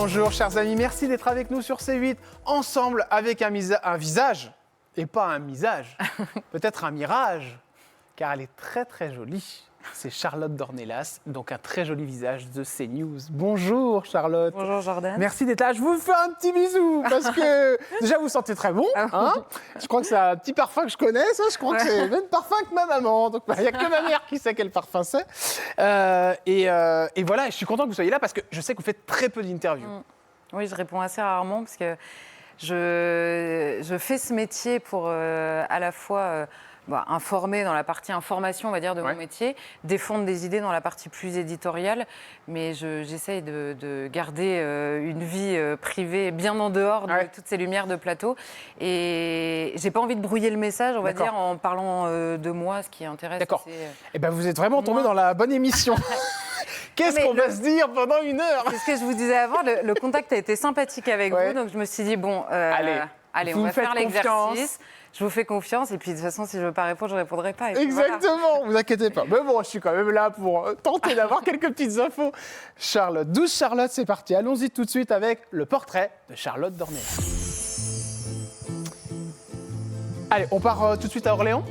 Bonjour chers amis, merci d'être avec nous sur C8, ensemble avec un visage, et pas un misage, peut-être un mirage, car elle est très très jolie. C'est Charlotte Dornelas, donc un très joli visage de CNews. Bonjour Charlotte. Bonjour Jordan. Merci d'être là. Je vous fais un petit bisou parce que déjà vous sentez très bon. Hein, je crois que c'est un petit parfum que je connais. Ça, je crois que c'est le même parfum que ma maman. Donc il n'y a que ma mère qui sait quel parfum c'est. Et voilà, je suis content que vous soyez là parce que je sais que vous faites très peu d'interviews. Oui, je réponds assez rarement parce que je fais ce métier pour à la fois informer dans la partie information, on va dire, de mon métier, défendre des idées dans la partie plus éditoriale, mais j'essaye de garder une vie privée bien en dehors de toutes ces lumières de plateau. Et j'ai pas envie de brouiller le message, on va dire, en parlant de moi, ce qui intéresse. D'accord. Eh ben, vous êtes vraiment tombé dans la bonne émission. Qu'est-ce qu'on va se dire pendant une heure? C'est ce que je vous disais avant, le contact a été sympathique avec vous, donc je me suis dit, bon, allez on va faire l'exercice. Je vous fais confiance et puis de toute façon, si je ne veux pas répondre, je ne répondrai pas. Exactement, vous inquiétez pas. Mais bon, je suis quand même là pour tenter d'avoir quelques petites infos. Charlotte, 12 Charlotte, c'est parti. Allons-y tout de suite avec le portrait de Charlotte Dornelas. Allez, on part tout de suite à Orléans.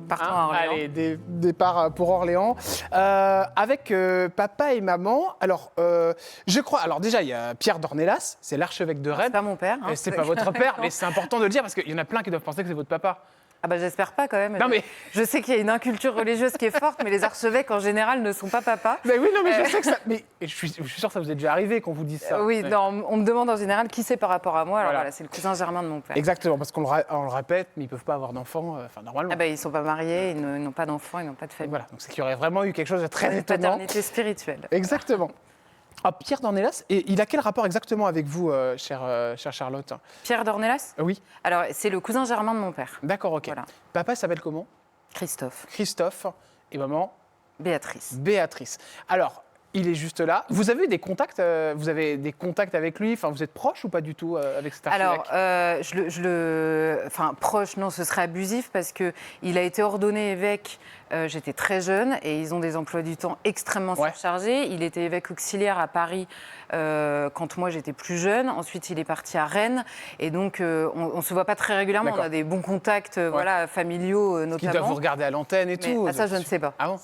Partons à Orléans. Allez, départ pour Orléans. Avec papa et maman. Alors, je crois. Alors, déjà, il y a Pierre Dornelas, c'est l'archevêque de Rennes. C'est pas mon père. Hein, c'est pas votre père, mais c'est important de le dire parce qu'il y en a plein qui doivent penser que c'est votre papa. Ah bah j'espère pas quand même. Non, mais... Je sais qu'il y a une inculture religieuse qui est forte, mais les archevêques en général ne sont pas papas. Mais oui, non, mais je sais que ça. Mais je suis sûr que ça vous est déjà arrivé qu'on vous dise ça. Oui, non, on me demande en général qui c'est par rapport à moi. Alors voilà, c'est le cousin germain de mon père. Exactement, parce qu'on le répète, mais ils peuvent pas avoir d'enfants, normalement. Ah bah ils sont pas mariés, ils n'ont pas d'enfants, ils n'ont pas de famille. Voilà, donc c'est qu'il y aurait vraiment eu quelque chose de très une étonnant. Paternité spirituelle. Exactement. Ah, Pierre Dornelas, et il a quel rapport exactement avec vous, chère Charlotte? Pierre Dornelas? Oui. Alors, c'est le cousin germain de mon père. D'accord, ok. Voilà. Papa s'appelle comment? Christophe. Christophe. Et maman? Béatrice. Béatrice. Alors, il est juste là. Vous avez des contacts, avec lui? Enfin, vous êtes proche ou pas du tout avec cet archevêque? Alors, enfin, proche, non, ce serait abusif parce qu'il a été ordonné évêque. J'étais très jeune et ils ont des emplois du temps extrêmement surchargés. Il était évêque auxiliaire à Paris quand moi j'étais plus jeune. Ensuite, il est parti à Rennes et donc on ne se voit pas très régulièrement. On a des bons contacts familiaux notamment. Qui doivent vous regarder à l'antenne et tout. Ça, je ne sais pas. Ah bon?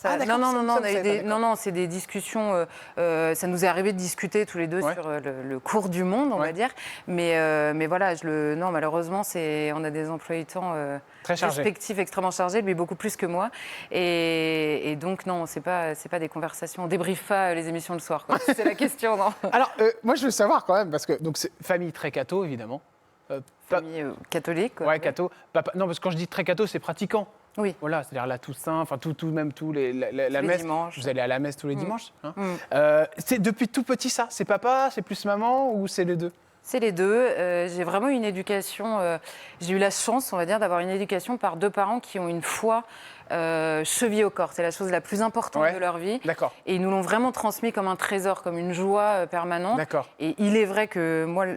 Non, c'est des discussions. Ça nous est arrivé de discuter tous les deux sur le cours du monde, on va dire. Mais voilà, non, malheureusement, on a des emplois du temps respectifs extrêmement chargés, lui beaucoup plus que moi. Et donc, non, c'est pas des conversations. On débriefe pas les émissions le soir, quoi. C'est la question, non? Alors, moi, je veux savoir quand même, parce que donc, c'est famille très catho, évidemment. Famille catholique, quoi. Ouais, catho. Papa, non, parce que quand je dis très catho, c'est pratiquant. Oui. Voilà, c'est-à-dire la Toussaint, enfin, la messe. Dimanches. Vous allez à la messe tous les dimanches. Hein. C'est depuis tout petit, ça? C'est papa, c'est plus maman, ou c'est les deux? C'est les deux. J'ai vraiment une éducation. J'ai eu la chance, on va dire, d'avoir une éducation par deux parents qui ont une foi chevillée au corps. C'est la chose la plus importante de leur vie. D'accord. Et ils nous l'ont vraiment transmis comme un trésor, comme une joie permanente. D'accord. Et il est vrai que moi,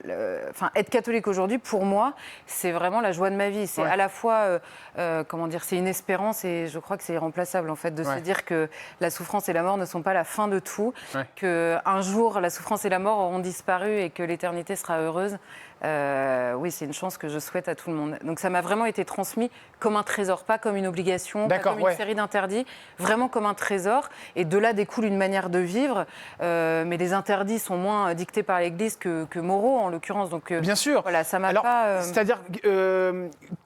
être catholique aujourd'hui, pour moi, c'est vraiment la joie de ma vie. C'est à la fois, c'est une espérance et je crois que c'est irremplaçable, en fait, de se dire que la souffrance et la mort ne sont pas la fin de tout, qu'un jour, la souffrance et la mort auront disparu et que l'éternité sera heureuse. Oui, c'est une chance que je souhaite à tout le monde. Donc ça m'a vraiment été transmis comme un trésor, pas comme une obligation, pas comme une série d'interdits, vraiment comme un trésor. Et de là découle une manière de vivre, mais les interdits sont moins dictés par l'Église que moraux, en l'occurrence. Donc, bien sûr. Voilà, ça m'a C'est-à-dire,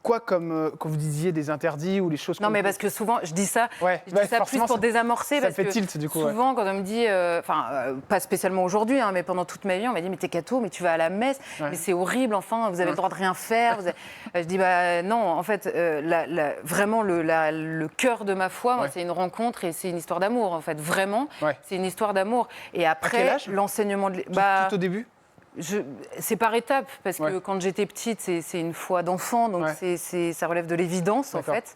quoi comme quand vous disiez des interdits ou les choses comme... Non, mais parce que souvent, je dis ça plus pour désamorcer. Ça fait tilt, du coup. Souvent, quand on me dit, pas spécialement aujourd'hui, mais pendant toute ma vie, on m'a dit, mais t'es catho, mais tu vas à la messe, mais c'est horrible, enfin, vous avez le droit de rien faire. Je dis, non, en fait, vraiment, le cœur de ma foi, moi, c'est une rencontre et c'est une histoire d'amour, en fait, vraiment. C'est une histoire d'amour. Et après, l'enseignement de... Tout au début? C'est par étapes, parce que quand j'étais petite, c'est une foi d'enfant, donc ça relève de l'évidence, en fait,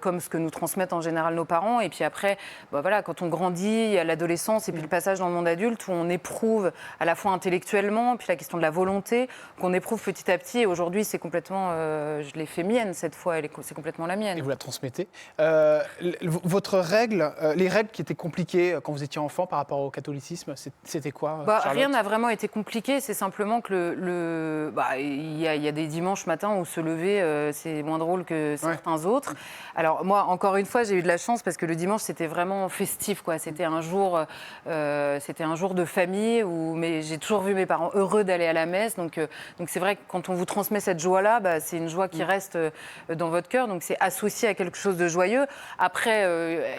comme ce que nous transmettent en général nos parents. Et puis après, quand on grandit, il y a l'adolescence et puis le passage dans le monde adulte, où on éprouve à la fois intellectuellement, puis la question de la volonté, qu'on éprouve petit à petit. Et aujourd'hui, c'est complètement... je l'ai fait mienne, cette foi, c'est complètement la mienne. Et vous la transmettez. Votre règle, les règles qui étaient compliquées quand vous étiez enfant par rapport au catholicisme, c'était quoi, Charlotte? Rien n'a vraiment été compliqué. compliqué, c'est simplement que il y a des dimanches matins où se lever, c'est moins drôle que certains autres. Alors moi, encore une fois, j'ai eu de la chance parce que le dimanche, c'était vraiment festif, quoi. C'était un jour de famille mais j'ai toujours vu mes parents heureux d'aller à la messe. Donc c'est vrai que quand on vous transmet cette joie-là, c'est une joie qui reste dans votre cœur. Donc c'est associé à quelque chose de joyeux. Après,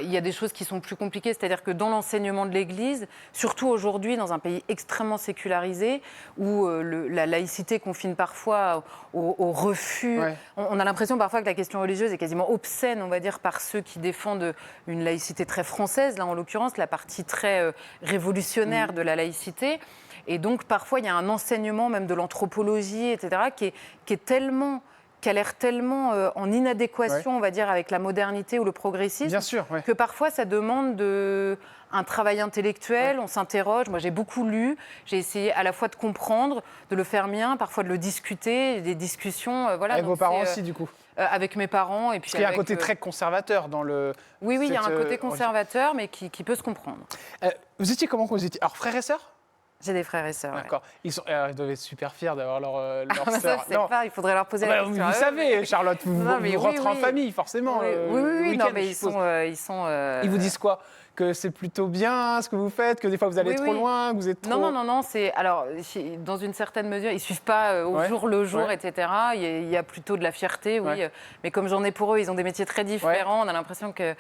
il y a des choses qui sont plus compliquées, c'est-à-dire que dans l'enseignement de l'Église, surtout aujourd'hui, dans un pays extrêmement sécularisé, où la laïcité confine parfois au refus. Ouais. On a l'impression parfois que la question religieuse est quasiment obscène, on va dire, par ceux qui défendent une laïcité très française, là en l'occurrence, la partie très révolutionnaire de la laïcité. Et donc parfois, il y a un enseignement même de l'anthropologie, etc., qui a l'air tellement en inadéquation, on va dire, avec la modernité ou le progressisme, bien sûr, que parfois ça demande un travail intellectuel, on s'interroge. Moi, j'ai beaucoup lu, j'ai essayé à la fois de comprendre, de le faire mien, parfois de le discuter, des discussions. Voilà, avec vos parents aussi, du coup avec mes parents. Et puis parce qu'il y a un côté très conservateur dans le... Oui, il y a un côté conservateur, mais qui peut se comprendre. Vous étiez comment quand vous étiez... Alors, frères et sœurs ? J'ai des frères et sœurs. D'accord. Ils doivent être super fiers d'avoir leur sœur. Ça, je sais pas, il faudrait leur poser la question. Vous savez, Charlotte, vous rentrez en famille, forcément. Oui, non, mais ils sont... Ils vous disent quoi ? Que c'est plutôt bien ce que vous faites, que des fois vous allez trop loin, que vous êtes trop... Non, c'est... Alors, dans une certaine mesure, ils ne suivent pas au jour le jour, etc. Il y a plutôt de la fierté, oui. Mais comme j'en ai pour eux, ils ont des métiers très différents. On a l'impression que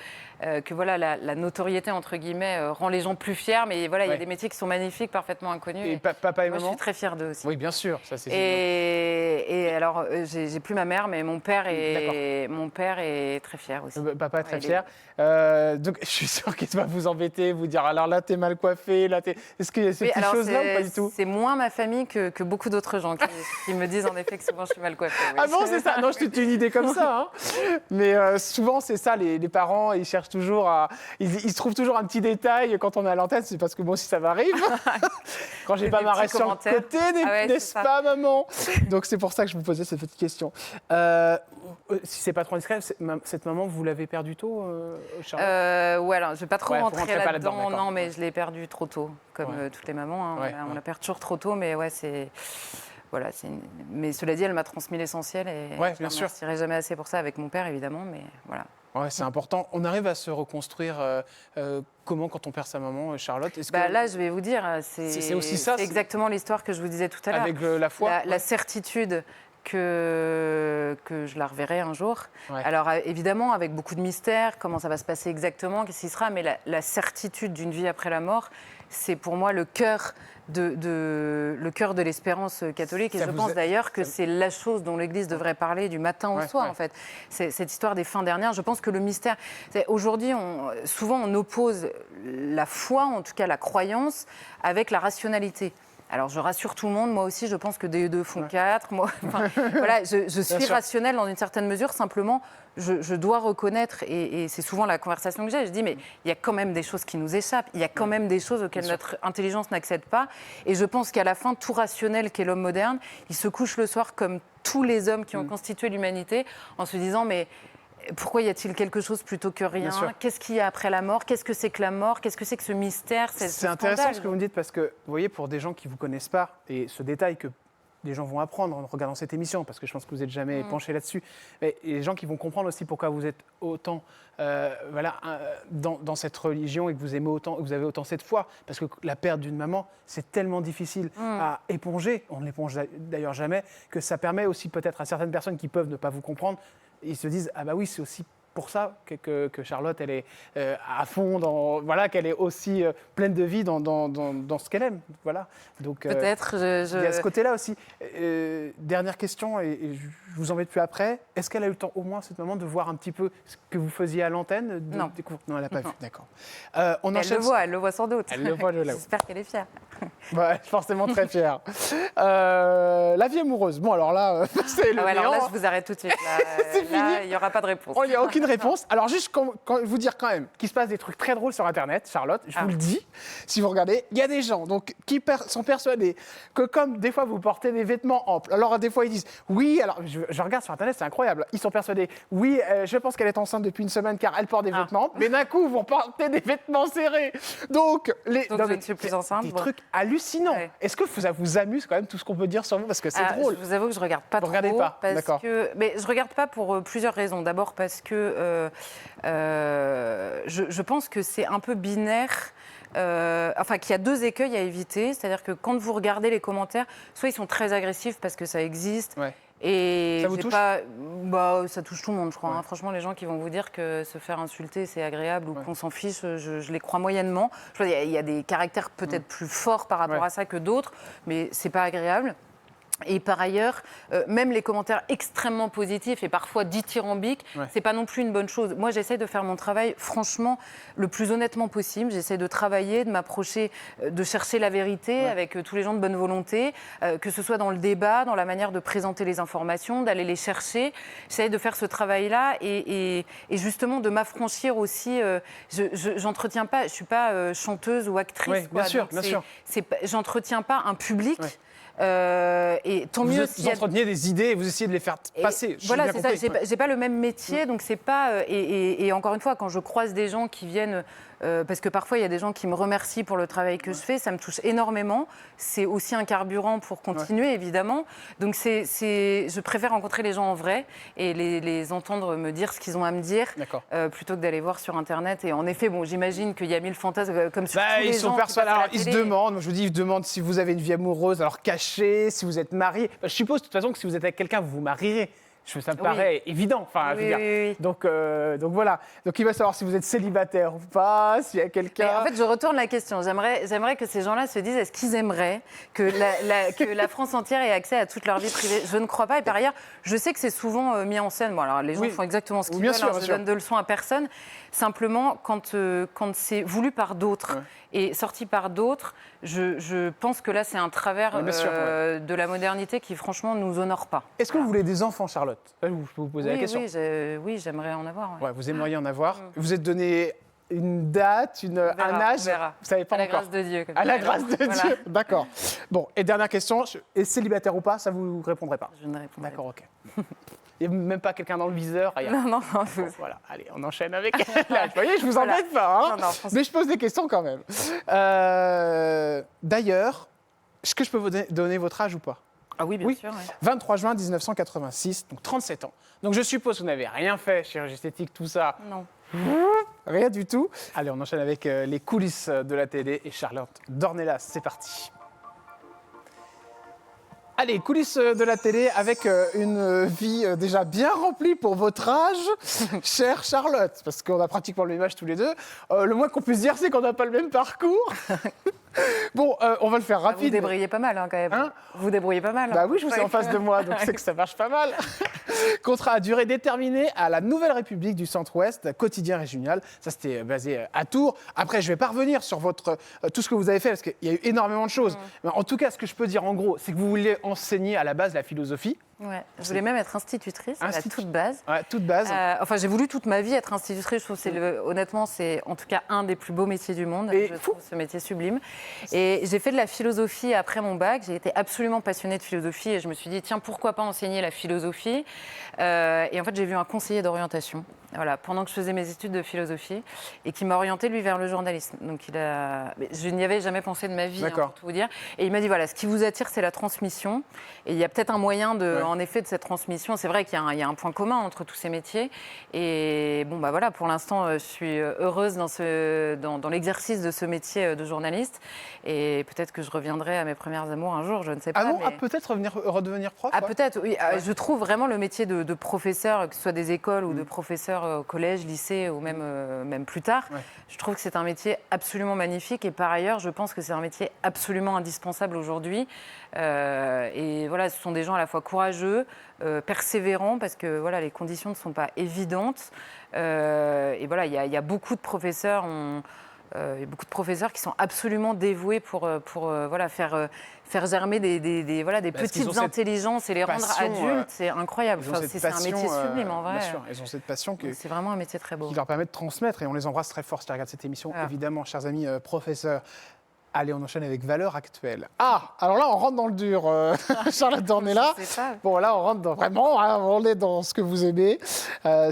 voilà, la notoriété, entre guillemets, rend les gens plus fiers. Mais voilà, il y a des métiers qui sont magnifiques, parfaitement inconnus. Et papa et maman ? Je suis très fière d'eux aussi. Oui, bien sûr, ça c'est et alors, j'ai plus ma mère, mais mon père est très fier aussi. Papa est très fier. Donc, je suis sûre qu'il va vous embêter, vous dire alors là t'es mal coiffé, là t'es... Est-ce qu'il y a ces petites choses-là ou pas du tout ? C'est moins ma famille que beaucoup d'autres gens qui me disent en effet que souvent je suis mal coiffée. Oui. Ah bon, c'est ça ? Non, je t'ai une idée comme ça. Hein. Mais souvent c'est ça, les parents ils cherchent toujours à... Ils se trouvent toujours un petit détail quand on est à l'antenne, c'est parce que moi aussi ça m'arrive. Quand j'ai pas ma reste sur le côté, n'est-ce pas maman ? Donc c'est pour ça que je vous posais cette petite question. Si c'est pas trop indiscret, cette maman vous l'avez perdue tôt, Charlotte ? Ouais, alors je vais pas trop rentrer là-dedans, non, mais je l'ai perdue trop tôt, comme toutes les mamans. Hein, on la perd toujours trop tôt, mais ouais, c'est... Voilà, mais cela dit, elle m'a transmis l'essentiel et je ne remercierai jamais assez pour ça avec mon père, évidemment, mais voilà. Ouais, c'est important. On arrive à se reconstruire comment quand on perd sa maman, Charlotte ? Là, je vais vous dire, c'est aussi ça. C'est exactement l'histoire que je vous disais tout à l'heure. Avec la foi. La certitude que je la reverrai un jour. Ouais. Alors évidemment, avec beaucoup de mystère, comment ça va se passer exactement, qu'est-ce qui sera, mais la certitude d'une vie après la mort, c'est pour moi le cœur de l'espérance catholique. Et je pense d'ailleurs que c'est la chose dont l'Église devrait parler du matin au soir, en fait. C'est cette histoire des fins dernières. Je pense que le mystère... Aujourd'hui, souvent, on oppose la foi, en tout cas la croyance, avec la rationalité. Alors, je rassure tout le monde, moi aussi, je pense que des 2 font 4. Moi, voilà, je suis rationnelle dans une certaine mesure. Simplement, je dois reconnaître, et c'est souvent la conversation que j'ai, je dis, mais il y a quand même des choses qui nous échappent. Il y a quand même des choses auxquelles notre intelligence n'accède pas. Et je pense qu'à la fin, tout rationnel qu'est l'homme moderne, il se couche le soir comme tous les hommes qui ont constitué l'humanité, en se disant, mais... Pourquoi y a-t-il quelque chose plutôt que rien ? Qu'est-ce qu'il y a après la mort ? Qu'est-ce que c'est que la mort ? Qu'est-ce que c'est que ce mystère ? C'est intéressant ce que vous me dites parce que, vous voyez, pour des gens qui ne vous connaissent pas, et ce détail que des gens vont apprendre en regardant cette émission, parce que je pense que vous n'êtes jamais penché là-dessus, mais les gens qui vont comprendre aussi pourquoi vous êtes autant dans cette religion et que vous aimez autant, que vous avez autant cette foi, parce que la perte d'une maman, c'est tellement difficile à éponger, on ne l'éponge d'ailleurs jamais, que ça permet aussi peut-être à certaines personnes qui peuvent ne pas vous comprendre, ils se disent, ah bah oui, c'est aussi pour ça que Charlotte, elle est à fond, qu'elle est aussi pleine de vie dans ce qu'elle aime. Voilà. Donc, peut-être. Il y a ce côté-là aussi. Dernière question, et je vous embête plus après. Est-ce qu'elle a eu le temps, au moins, cette maman, de voir un petit peu ce que vous faisiez à l'antenne ? Non. Non, elle n'a pas vu. D'accord. Elle le voit sans doute. Elle le voit, J'espère qu'elle est fière. Forcément très fière. La vie amoureuse. Bon, alors là, c'est le néant. Alors là, je vous arrête tout de suite. Là, il n'y aura pas de réponse. Il n'y a aucune aucune réponse. Alors juste vous dire quand même qu'il se passe des trucs très drôles sur Internet, Charlotte, je vous le dis, si vous regardez, il y a des gens donc, qui sont persuadés que comme des fois vous portez des vêtements amples, alors des fois ils disent, oui, alors je regarde sur Internet, c'est incroyable, ils sont persuadés, oui, je pense qu'elle est enceinte depuis une semaine car elle porte des vêtements amples, mais d'un coup vous portez des vêtements serrés. Donc je ne suis plus enceinte. Des trucs hallucinants. Ouais. Est-ce que ça vous amuse quand même tout ce qu'on peut dire sur vous parce que c'est drôle. Je vous avoue que je regarde pas trop. Regardez pas. D'accord. Mais je regarde pas pour plusieurs raisons. D'abord parce que je pense que c'est un peu binaire. Qu'il y a deux écueils à éviter. C'est-à-dire que quand vous regardez les commentaires, soit ils sont très agressifs parce que ça existe. Ouais. Et ça vous touche ça touche tout le monde, je crois. Ouais. Franchement, les gens qui vont vous dire que se faire insulter, c'est agréable ou qu'on s'en fiche, je les crois moyennement. Il y a des caractères peut-être plus forts par rapport à ça que d'autres, mais c'est pas agréable. Et par ailleurs, même les commentaires extrêmement positifs et parfois dithyrambiques, c'est pas non plus une bonne chose. Moi, j'essaie de faire mon travail, franchement, le plus honnêtement possible. J'essaie de travailler, de m'approcher, de chercher la vérité avec tous les gens de bonne volonté, que ce soit dans le débat, dans la manière de présenter les informations, d'aller les chercher. J'essaie de faire ce travail-là et justement de m'affranchir aussi. J'entretiens pas, je suis pas chanteuse ou actrice. Oui, bien sûr. J'entretiens pas un public. Et tant mieux. Vous entreteniez des idées et vous essayez de les faire passer. Voilà, c'est ça. J'ai pas le même métier, donc c'est pas. Et encore une fois, quand je croise des gens qui viennent, parce que parfois il y a des gens qui me remercient pour le travail que je fais, ça me touche énormément. C'est aussi un carburant pour continuer, évidemment. Donc je préfère rencontrer les gens en vrai et les entendre me dire ce qu'ils ont à me dire, plutôt que d'aller voir sur Internet. Et en effet, bon, j'imagine qu'il y a mille fantasmes comme sur tous les gens. Ils se demandent. Moi, je vous dis, ils se demandent si vous avez une vie amoureuse, alors cachée, si vous êtes marié. Je suppose de toute façon que si vous êtes avec quelqu'un, vous vous marierez. Ça me paraît évident. Enfin, je veux dire. Oui. Donc voilà. Donc il va savoir si vous êtes célibataire ou pas, s'il y a quelqu'un. En fait, je retourne la question. J'aimerais que ces gens-là se disent, est-ce qu'ils aimeraient que la France entière ait accès à toute leur vie privée? Je ne crois pas. Et par ailleurs, je sais que c'est souvent mis en scène. Bon, alors les gens font exactement ce qu'ils veulent. Je ne donne de leçons à personne. Simplement, quand c'est voulu par d'autres et sorti par d'autres, je pense que là, c'est un travers de la modernité qui, franchement, ne nous honore pas. Est-ce que vous voulez des enfants, Charlotte? Je peux vous poser la question. Oui, j'aimerais en avoir. Vous aimeriez en avoir. Vous êtes donné une date, un âge? On verra. Vous savez pas encore. À la grâce de Dieu. À la grâce de Dieu. D'accord. Bon, et dernière question. Est célibataire ou pas? Ça, vous ne répondrez pas? Je ne répondrai pas. D'accord, ok. Il n'y a même pas quelqu'un dans le viseur. Non. Bon, voilà, allez, on enchaîne avec. Là, vous voyez, je vous embête pas. Hein, non, mais je pose des questions quand même. D'ailleurs, est-ce que je peux vous donner votre âge ou pas? Ah oui, bien sûr. 23 juin 1986, donc 37 ans. Donc je suppose que vous n'avez rien fait, chirurgie esthétique, tout ça. Non. Rien du tout. Allez, on enchaîne avec les coulisses de la télé et Charlotte Dornelas. C'est parti. Allez, coulisses de la télé avec une vie déjà bien remplie pour votre âge, chère Charlotte, parce qu'on a pratiquement le même âge tous les deux. Le moins qu'on puisse dire, c'est qu'on n'a pas le même parcours. Bon, on va le faire rapide. Vous débrouillez pas mal, quand même. Hein, vous débrouillez pas mal. Bah oui, je vous ai en face de moi, donc c'est que ça marche pas mal. Contrat à durée déterminée à la Nouvelle République du Centre-Ouest, quotidien régional. Ça, c'était basé à Tours. Après, je vais pas revenir sur tout ce que vous avez fait, parce qu'il y a eu énormément de choses. Mais en tout cas, ce que je peux dire en gros, c'est que vous vouliez enseigner à la base la philosophie. Ouais, je voulais même être institutrice, à la toute base. Ouais, toute base. J'ai voulu toute ma vie être institutrice. Je trouve que honnêtement, c'est en tout cas un des plus beaux métiers du monde. Je trouve ce métier sublime. Et j'ai fait de la philosophie après mon bac. J'ai été absolument passionnée de philosophie et je me suis dit, tiens, pourquoi pas enseigner la philosophie? Et en fait, j'ai vu un conseiller d'orientation, pendant que je faisais mes études de philosophie, et qui m'a orientée, lui, vers le journalisme. Donc, je n'y avais jamais pensé de ma vie, pour tout vous dire. Et il m'a dit, voilà, ce qui vous attire, c'est la transmission. Et il y a peut-être un moyen en effet, de cette transmission. C'est vrai qu'il y a un point commun entre tous ces métiers. Et bon, pour l'instant, je suis heureuse dans l'exercice de ce métier de journaliste. Et peut-être que je reviendrai à mes premières amours un jour, je ne sais pas. Ah non, peut-être redevenir prof? Peut-être, oui. Je trouve vraiment le métier de professeur, que ce soit des écoles ou de professeur au collège, lycée ou même plus tard. Je trouve que c'est un métier absolument magnifique. Et par ailleurs, je pense que c'est un métier absolument indispensable aujourd'hui. Et voilà, ce sont des gens à la fois courageux, persévérants, parce que les conditions ne sont pas évidentes. Et voilà, il y a beaucoup de professeurs. y a beaucoup de professeurs qui sont absolument dévoués pour voilà, faire germer des petites intelligences et les rendre adultes. C'est incroyable. C'est un métier sublime, en vrai. Bien sûr, ils ont cette passion c'est vraiment un métier très beau. Qui leur permet de transmettre. Et on les embrasse très fort si tu regardes cette émission, évidemment, chers amis professeurs. Allez, on enchaîne avec Valeurs Actuelles. Ah, alors là, on rentre dans le dur, Charlotte Dornelas. Bon, là, on rentre vraiment, hein, on est dans ce que vous aimez.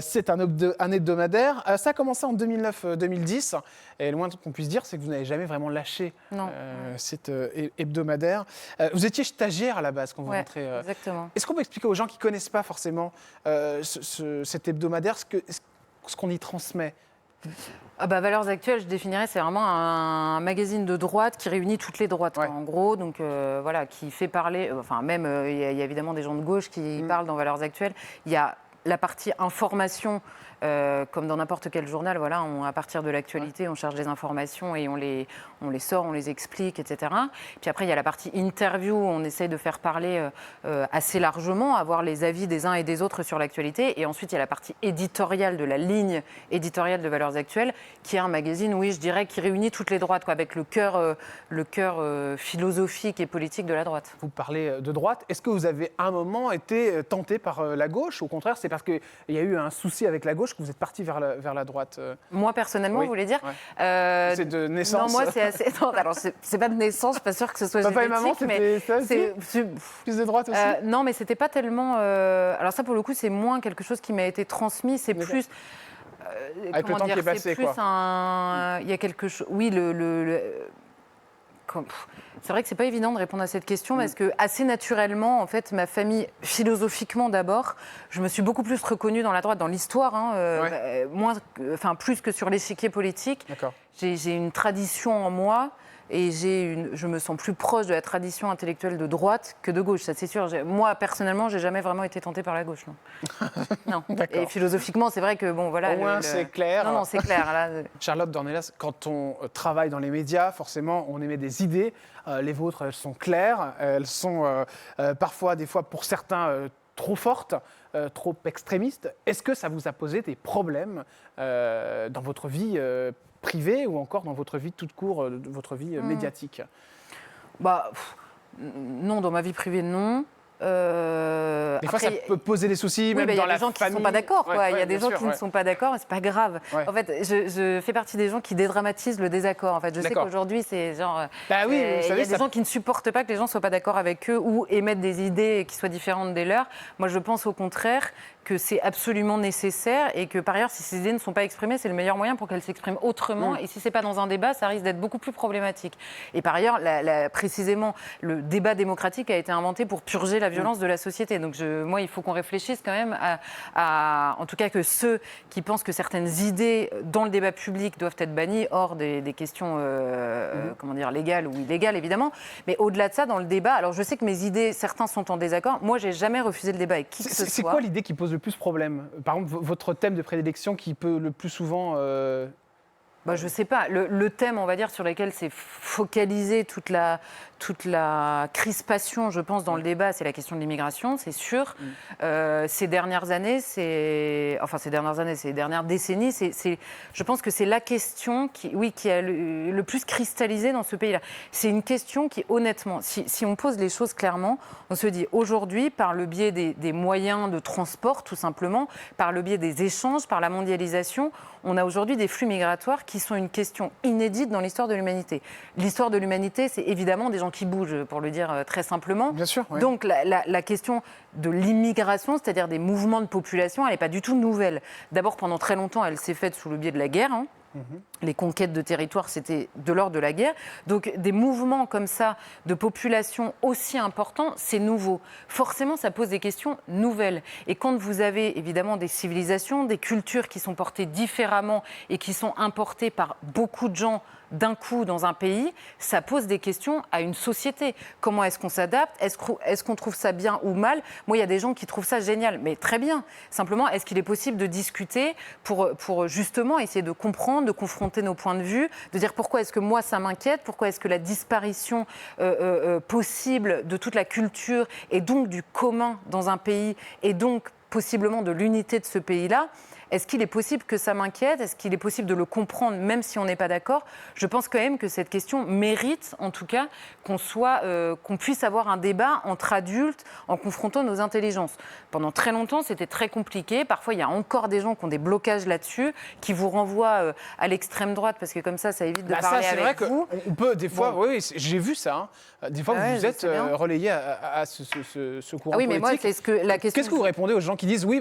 C'est un hebdomadaire. Ça a commencé en 2009-2010. Et le moins qu'on puisse dire, c'est que vous n'avez jamais vraiment lâché cet hebdomadaire. Vous étiez stagiaire à la base quand vous rentrez. Exactement. Est-ce qu'on peut expliquer aux gens qui ne connaissent pas forcément cet hebdomadaire, ce qu'on y transmet ? Valeurs Actuelles, je définirais, c'est vraiment un magazine de droite qui réunit toutes les droites, en gros, donc voilà, qui fait parler, enfin même, il y a évidemment des gens de gauche qui parlent dans Valeurs Actuelles, il y a la partie information, comme dans n'importe quel journal, voilà, à partir de l'actualité, on cherche des informations et on les sort, on les explique, etc. Puis après, il y a la partie interview où on essaye de faire parler assez largement, avoir les avis des uns et des autres sur l'actualité. Et ensuite, il y a la partie éditoriale de la ligne éditoriale de Valeurs Actuelles, qui est un magazine, oui, je dirais, qui réunit toutes les droites, quoi, avec le cœur philosophique et politique de la droite. Vous parlez de droite. Est-ce que vous avez à un moment été tenté par la gauche ? Au contraire, c'est parce qu'il y a eu un souci avec la gauche que vous êtes parti vers la droite. Moi, personnellement, vous voulez dire c'est de naissance. Non, moi, c'est assez... Non, alors, c'est pas de naissance, je suis pas sûre que ce soit Papa génétique. Et maman, mais c'est plus de droite aussi non, mais c'était pas tellement... Alors ça, pour le coup, c'est moins quelque chose qui m'a été transmis, c'est plus... avec le temps qui est passé, quoi. Il y a quelque chose... Oui, c'est vrai que c'est pas évident de répondre à cette question parce que assez naturellement, en fait, ma famille, philosophiquement d'abord, je me suis beaucoup plus reconnue dans la droite, dans l'histoire, plus que sur l'échiquier politique. J'ai une tradition en moi. Et je me sens plus proche de la tradition intellectuelle de droite que de gauche, ça c'est sûr. Moi, personnellement, j'ai jamais vraiment été tentée par la gauche, non. Non. Et philosophiquement, c'est vrai que, bon, voilà... Au moins, c'est clair. Non, c'est clair. Là... Charlotte Dornelas, quand on travaille dans les médias, forcément, on émet des idées. Les vôtres, elles sont claires. Elles sont parfois, des fois, pour certains, trop fortes, trop extrémistes. Est-ce que ça vous a posé des problèmes dans votre vie privée ou encore dans votre vie toute court, votre vie médiatique ? Non, dans ma vie privée, non. Des fois, ça peut poser des soucis, même dans la famille. Il y a des gens qui ne sont pas d'accord. Il y a des gens qui ne sont pas d'accord et ce n'est pas grave. En fait, je fais partie des gens qui dédramatisent le désaccord. En fait, je sais qu'aujourd'hui, c'est genre... il y a des gens qui ne supportent pas que les gens ne soient pas d'accord avec eux ou émettent des idées qui soient différentes des leurs. Moi, je pense au contraire que c'est absolument nécessaire et que par ailleurs, si ces idées ne sont pas exprimées, c'est le meilleur moyen pour qu'elles s'expriment autrement. Et si ce n'est pas dans un débat, ça risque d'être beaucoup plus problématique. Et par ailleurs, précisément, le débat démocratique a été inventé pour purger la violence de la société. Donc moi, il faut qu'on réfléchisse quand même en tout cas que ceux qui pensent que certaines idées dans le débat public doivent être bannies, hors des questions comment dire, légales ou illégales, évidemment. Mais au-delà de ça, dans le débat, alors je sais que mes idées, certains sont en désaccord. Moi, j'ai jamais refusé le débat avec qui que ce soit. C'est quoi l'idée qui pose le plus problème ? Par exemple, votre thème de prédilection qui peut le plus souvent... je ne sais pas. Le thème, on va dire, sur lequel s'est focalisée toute la crispation, je pense, dans le débat, c'est la question de l'immigration, c'est sûr. Ces dernières décennies, je pense que c'est la question qui a le plus cristallisé dans ce pays-là. C'est une question qui, honnêtement, si on pose les choses clairement, on se dit aujourd'hui, par le biais des moyens de transport, tout simplement, par le biais des échanges, par la mondialisation, on a aujourd'hui des flux migratoires qui sont une question inédite dans l'histoire de l'humanité. L'histoire de l'humanité, c'est évidemment des gens qui bougent, pour le dire très simplement. Bien sûr, oui. Donc la question de l'immigration, c'est-à-dire des mouvements de population, elle n'est pas du tout nouvelle. D'abord, pendant très longtemps, elle s'est faite sous le biais de la guerre. Les conquêtes de territoire, c'était de l'ordre de la guerre. Donc des mouvements comme ça de population aussi importants, c'est nouveau. Forcément, ça pose des questions nouvelles. Et quand vous avez évidemment des civilisations, des cultures qui sont portées différemment et qui sont importées par beaucoup de gens d'un coup dans un pays, ça pose des questions à une société. Comment est-ce qu'on s'adapte ? Est-ce qu'on trouve ça bien ou mal ? Moi, il y a des gens qui trouvent ça génial, mais très bien. Simplement, est-ce qu'il est possible de discuter pour justement essayer de comprendre, de confronter nos points de vue, de dire pourquoi est-ce que moi ça m'inquiète, pourquoi est-ce que la disparition possible de toute la culture et donc du commun dans un pays et donc possiblement de l'unité de ce pays-là, Est-ce qu'il est possible que ça m'inquiète? Est-ce qu'il est possible de le comprendre, même si on n'est pas d'accord? Je pense quand même que cette question mérite, en tout cas, qu'on puisse avoir un débat entre adultes en confrontant nos intelligences. Pendant très longtemps, c'était très compliqué. Parfois, il y a encore des gens qui ont des blocages là-dessus, qui vous renvoient à l'extrême droite, parce que comme ça évite de parler avec vous. C'est vrai qu'on peut, des fois, oui, j'ai vu ça, hein. Des fois, vous êtes relayé à ce courant politique. Mais moi, Qu'est-ce que vous répondez aux gens qui disent, oui,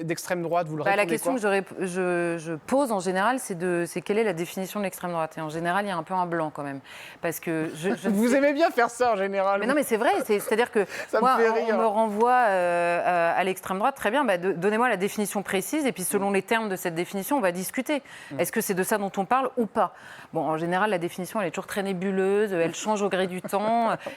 d'extrême droite, vous le répondez La question que je pose, en général, c'est quelle est la définition de l'extrême droite? Et en général, il y a un peu un blanc, quand même. Parce que vous aimez bien faire ça, en général. Mais non, mais c'est vrai. C'est-à-dire que moi, on me renvoie à l'extrême droite. Très bien, donnez-moi la définition précise. Et puis, selon les termes de cette définition, on va discuter. Est-ce que c'est de ça dont on parle ou pas? Bon, en général, la définition, elle est toujours très nébuleuse. Elle change au gré du temps.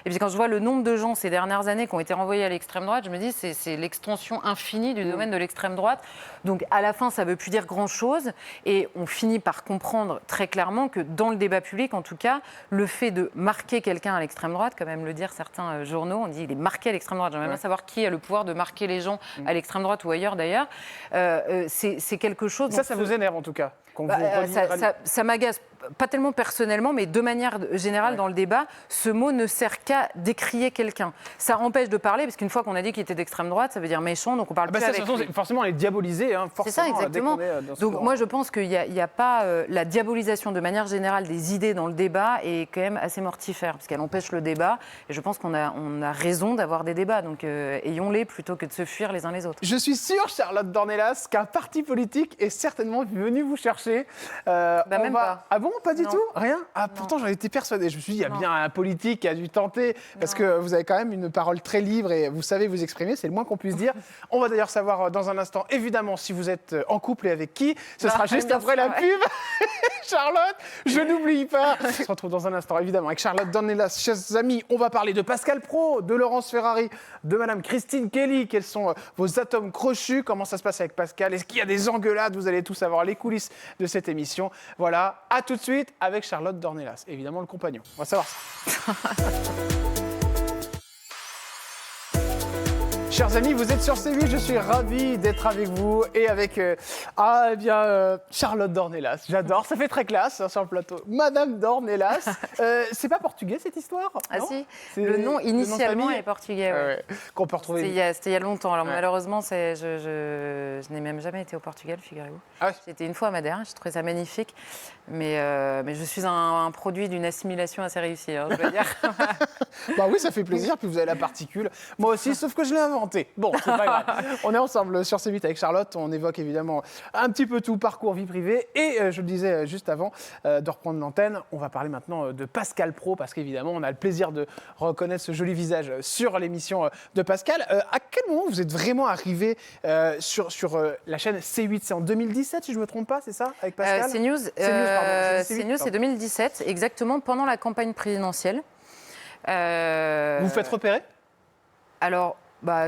Et puis, quand je vois le nombre de gens ces dernières années qui ont été renvoyés à l'extrême droite, je me dis c'est l'extension infinie du domaine de l'extrême droite. Donc, à la fin, ça ne veut plus dire grand-chose. Et on finit par comprendre très clairement que dans le débat public, en tout cas, le fait de marquer quelqu'un à l'extrême droite, comme aiment le dire certains journaux, on dit il est marqué à l'extrême droite. J'aimerais bien savoir qui a le pouvoir de marquer les gens à l'extrême droite ou ailleurs d'ailleurs. C'est quelque chose... Ça vous énerve en tout cas? Ça m'agace, pas tellement personnellement, mais de manière générale dans le débat, ce mot ne sert qu'à décrier quelqu'un. Ça empêche de parler, parce qu'une fois qu'on a dit qu'il était d'extrême droite, ça veut dire méchant, donc on parle plus avec lui. Forcément, on est diabolisé. C'est ça, exactement. Donc moi, je pense qu'il n'y a pas la diabolisation de manière générale des idées dans le débat est quand même assez mortifère, parce qu'elle empêche le débat, et je pense qu'on a raison d'avoir des débats, donc ayons-les plutôt que de se fuir les uns les autres. Je suis sûre, Charlotte Dornelas, qu'un parti politique est certainement venu vous chercher. Même pas. Ah bon, pas du Non. tout? Rien? Ah, pourtant, j'en étais persuadée. Je me suis dit, il y a bien un politique qui a dû tenter, parce que vous avez quand même une parole très libre et vous savez vous exprimer, c'est le moins qu'on puisse dire. On va d'ailleurs savoir dans un instant, évidemment, si vous êtes en couple et avec qui. Ce sera juste après la pub. Charlotte, je n'oublie pas. On se retrouve dans un instant, évidemment, avec Charlotte Dornelas. Chers amis, on va parler de Pascal Praud, de Laurence Ferrari, de Madame Christine Kelly. Quels sont vos atomes crochus? Comment ça se passe avec Pascal? Est-ce qu'il y a des engueulades? Vous allez tout savoir, les coulisses de cette émission. Voilà, à tout de suite avec Charlotte Dornelas, évidemment le compagnon. On va savoir ça. Chers amis, vous êtes sur C8, je suis ravi d'être avec vous et avec Charlotte Dornelas. J'adore, ça fait très classe sur le plateau. Madame Dornelas, c'est pas portugais cette histoire? Ah si, le nom initialement est portugais. Ouais. Qu'on peut retrouver. C'était il y a longtemps. Alors malheureusement, je n'ai même jamais été au Portugal, figurez-vous. Ah oui. J'étais une fois à Madère, j'ai trouvé ça magnifique. Mais je suis un produit d'une assimilation assez réussie, je dois dire. Bah oui, ça fait plaisir, puis vous avez la particule. Moi aussi, sauf que je l'ai inventé. Bon, c'est pas grave. On est ensemble sur C8 avec Charlotte. On évoque évidemment un petit peu tout, parcours, vie privée. Et je le disais juste avant de reprendre l'antenne, on va parler maintenant de Pascal Praud, parce qu'évidemment, on a le plaisir de reconnaître ce joli visage sur l'émission de Pascal. À quel moment vous êtes vraiment arrivé sur la chaîne C8? C'est en 2017, si je ne me trompe pas, c'est ça, avec Pascal? CNews, c'est 2017, exactement, pendant la campagne présidentielle. Vous vous faites repérer? Alors,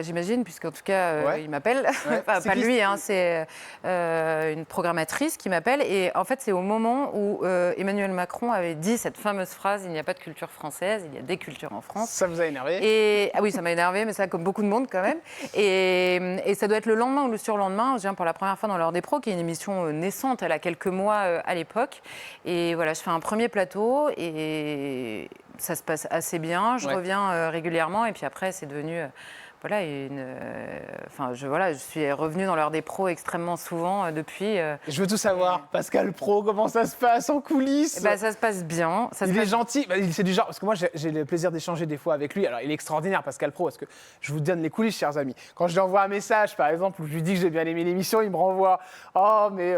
j'imagine, puisqu'en tout cas, il m'appelle. Ouais. Pas lui, hein, c'est une programmatrice qui m'appelle. Et en fait, c'est au moment où Emmanuel Macron avait dit cette fameuse phrase « Il n'y a pas de culture française, il y a des cultures en France ». Ça vous a énervé? Ah oui, ça m'a énervé, mais ça, comme beaucoup de monde quand même. Et ça doit être le lendemain ou le surlendemain. Je viens pour la première fois dans l'heure des pros, qui est une émission naissante. Elle a quelques mois à l'époque. Et voilà, je fais un premier plateau et ça se passe assez bien. Je reviens régulièrement. Et puis après, c'est devenu... Voilà, je suis revenue dans l'heure des pros extrêmement souvent depuis. Je veux tout savoir. Pascal Praud, comment ça se passe en coulisses? Ça se passe bien. Il est gentil. C'est du genre, parce que moi, j'ai le plaisir d'échanger des fois avec lui. Alors, il est extraordinaire, Pascal Praud, parce que je vous donne les coulisses, chers amis. Quand je lui envoie un message, par exemple, où je lui dis que j'ai bien aimé l'émission, il me renvoie « Oh, mais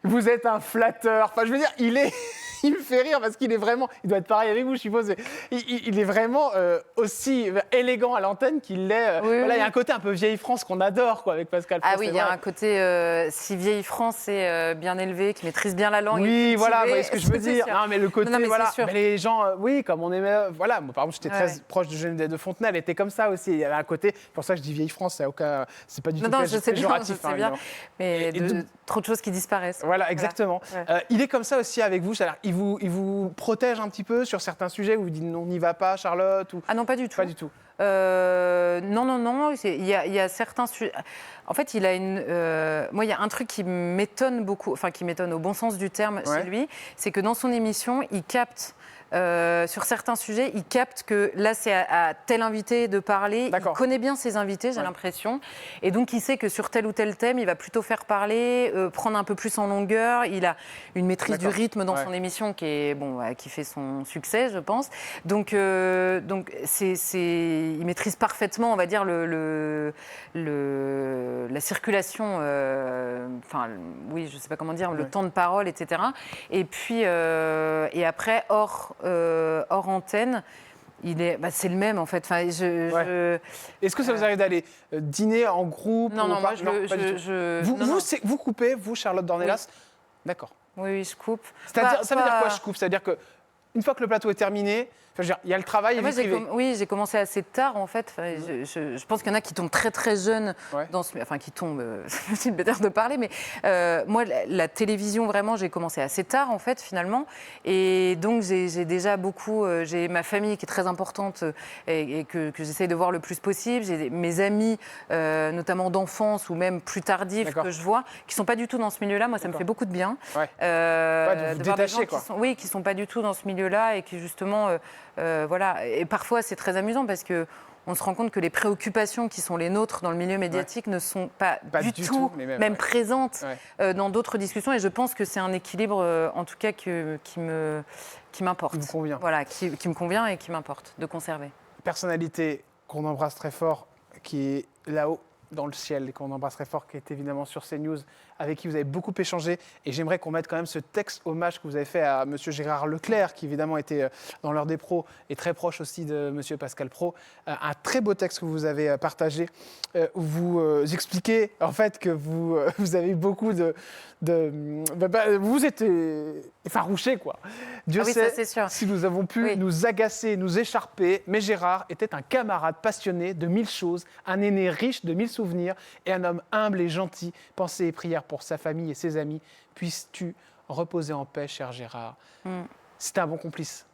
vous êtes un flatteur ». Enfin, je veux dire, il me fait rire parce qu'il est vraiment... Il doit être pareil avec vous, je suppose. Il est vraiment aussi élégant à l'antenne qu'il l'est... Voilà, il y a un côté un peu vieille France qu'on adore, quoi, avec Pascal Praud. Ah oui, il y a un côté si vieille France et bien élevé, qui maîtrise bien la langue. Oui, voilà, vous voyez ce que je veux dire. Non, mais le côté, mais voilà. Mais les gens, oui, comme on aimait. Voilà, moi, par exemple, j'étais très proche de Geneviève de Fontenay, elle était comme ça aussi. Il y avait un côté, c'est pour ça que je dis vieille France, c'est pas du tout péjoratif. Je sais bien. Mais trop de choses qui disparaissent. Voilà, exactement. Voilà. Ouais. Il est comme ça aussi avec vous, c'est-à-dire il vous protège un petit peu sur certains sujets où vous dites non, n'y va pas, Charlotte ou... Ah non, pas du tout. Pas du tout. Non. Il y a certains sujets. En fait, il a moi, il y a un truc qui m'étonne beaucoup, enfin qui m'étonne au bon sens du terme chez lui, c'est que dans son émission, il capte. Sur certains sujets, il capte que là, c'est à tel invité de parler. Il connaît bien ses invités, j'ai l'impression. Et donc, il sait que sur tel ou tel thème, il va plutôt faire parler, prendre un peu plus en longueur. Il a une maîtrise du rythme dans son émission qui fait son succès, je pense. Donc il maîtrise parfaitement, on va dire, la circulation, oui, je ne sais pas comment dire, le temps de parole, etc. Et puis, et après, hors antenne, c'est le même en fait. Enfin, Est-ce que ça vous arrive d'aller dîner en groupe? Non, moi vous coupez, vous, Charlotte Dornelas? D'accord. Oui, je coupe. Ça veut dire quoi, je coupe? Ça veut dire qu'une fois que le plateau est terminé, il y a le travail et vie privée. Oui, j'ai commencé assez tard en fait. Je pense qu'il y en a qui tombent très très jeunes qui tombent, c'est une bêtise de parler, mais moi la télévision vraiment, j'ai commencé assez tard en fait finalement, et donc j'ai déjà beaucoup, j'ai ma famille qui est très importante et que j'essaye de voir le plus possible. J'ai mes amis, notamment d'enfance ou même plus tardives que je vois, qui sont pas du tout dans ce milieu-là. Moi, ça me fait beaucoup de bien. De vous détacher, quoi. Qui sont pas du tout dans ce milieu-là et qui justement voilà. Et parfois, c'est très amusant parce que on se rend compte que les préoccupations qui sont les nôtres dans le milieu médiatique ne sont pas du tout même présentes dans d'autres discussions. Et je pense que c'est un équilibre, en tout cas, qui m'importe. Qui vous convient. Voilà, qui me convient et qui m'importe de conserver. Personnalité qu'on embrasse très fort, qui est là-haut dans le ciel et qu'on embrasse très fort, qui est évidemment sur CNews, avec qui vous avez beaucoup échangé. Et j'aimerais qu'on mette quand même ce texte hommage que vous avez fait à M. Gérard Leclerc, qui évidemment était dans l'heure des pros et très proche aussi de M. Pascal Praud. Un très beau texte que vous avez partagé, où vous expliquez en fait que vous avez eu beaucoup vous êtes effarouché, quoi. Dieu sait ça, c'est sûr. Si nous avons pu nous agacer, nous écharper, mais Gérard était un camarade passionné de 1000 choses, un aîné riche de 1000 souvenirs et un homme humble et gentil. Pensées et prières pour sa famille et ses amis. Puisses-tu reposer en paix, cher Gérard. C'était un bon complice.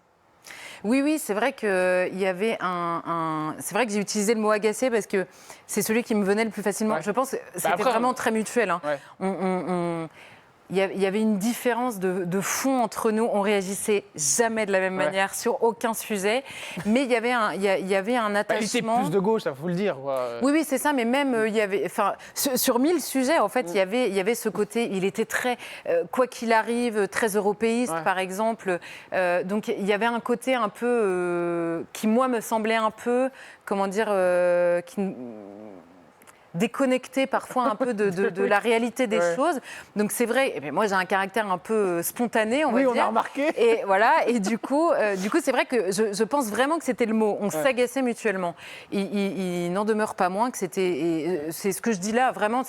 Oui, c'est vrai qu'il y avait c'est vrai que j'ai utilisé le mot agacé parce que c'est celui qui me venait le plus facilement. Je pense que c'était vraiment très mutuel. Hein. Il y avait une différence de fond entre nous. On réagissait jamais de la même manière sur aucun sujet. Mais il y avait un attachement. Il était plus de gauche, ça faut le dire. Oui, c'est ça. Mais même il y avait, sur 1000 sujets, en fait, il y avait ce côté. Il était très, quoi qu'il arrive, très européiste, par exemple. Donc il y avait un côté un peu qui moi me semblait un peu, comment dire, déconnecté parfois un peu de la réalité des choses. Donc c'est vrai, moi j'ai un caractère un peu spontané, on va dire. Oui, on a remarqué. Et voilà, et du coup c'est vrai que je pense vraiment que c'était le mot. On s'agaçait mutuellement. Il n'en demeure pas moins que c'était, et c'est ce que je dis là, vraiment,